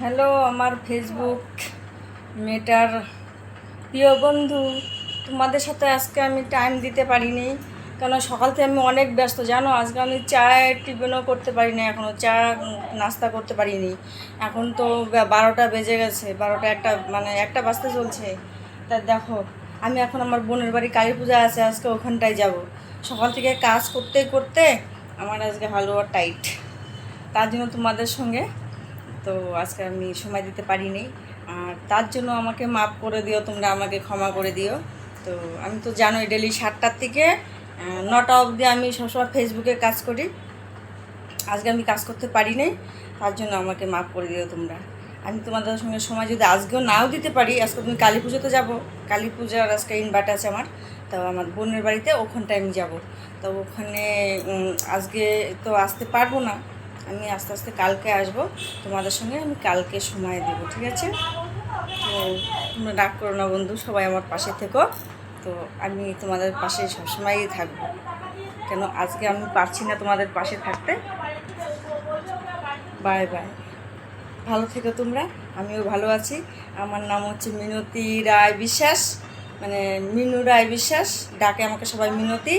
Hello আমার Facebook মেটার প্রিয় বন্ধু, তোমাদের সাথে আজকে আমি টাইম দিতে পারিনি, কেন সকাল থেকে আমি অনেক ব্যস্ত জানো। আজকে আমি চায়ের টিফিনও করতে পারিনি, এখনও চা নাস্তা করতে পারিনি। এখন তো 12টা বেজে গেছে, 12টা একটা মানে একটা বাজতে চলছে। তা দেখো, আমি এখন আমার বোনের বাড়ি কালী পূজা আছে, আজকে ওখানটায় যাব। সকাল থেকে কাজ করতে করতে আমার আজকে হালুয়া টাইট, তার জন্য তোমাদের সঙ্গে তো আজকে আমি সময় দিতে পারিনি। আর তার জন্য আমাকে মাফ করে দিও, তোমরা আমাকে ক্ষমা করে দিও। তো আমি তো জানোই ডেলি 7টার থেকে 9টা অবধি আমি সবসময় ফেসবুকে কাজ করি। আজকে আমি কাজ করতে পারিনি, তার জন্য আমাকে মাফ করে দিও তোমরা। আমি তোমাদের সঙ্গে সময় যদি আজকেও নাও দিতে পারি, আজকে তুমি কালী পুজোতে যাবো, কালী পূজার আজকে ইনভাইট আছে আমার। তো আমার বোনের বাড়িতে ওখানটায় আমি যাব। তো ওখানে আজকে তো আসতে পারবো না, আমি আস্তে আস্তে কালকে আসব। তোমাদের সঙ্গে আমি কালকে সময় দেবো, ঠিক আছে? তো তোমরা রাগ করো না বন্ধু, সবাই আমার পাশে থেকো। তো আমি তোমাদের পাশে সবসময়ই থাকবো, কেন আজকে আমি পারছি না তোমাদের পাশে থাকতে। বাই বাই, ভালো থেকো তোমরা, আমিও ভালো আছি। আমার নাম হচ্ছে মিনতি রায় বিশ্বাস, মানে মিনু রায় বিশ্বাস, ডাকে আমাকে সবাই মিনতি।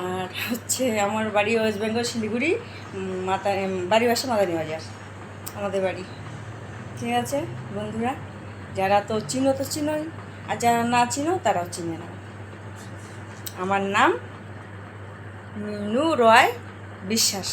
আর হচ্ছে আমার বাড়ি ওয়েস্ট বেঙ্গল শিলিগুড়ি, বাড়ি বাসা মাদানি বাজার আমাদের বাড়ি। ঠিক আছে বন্ধুরা, যারা তো চিনো তো চিনোই, আর যারা না চিনো তারাও চিনে না। আমার নাম মিনু রায় বিশ্বাস।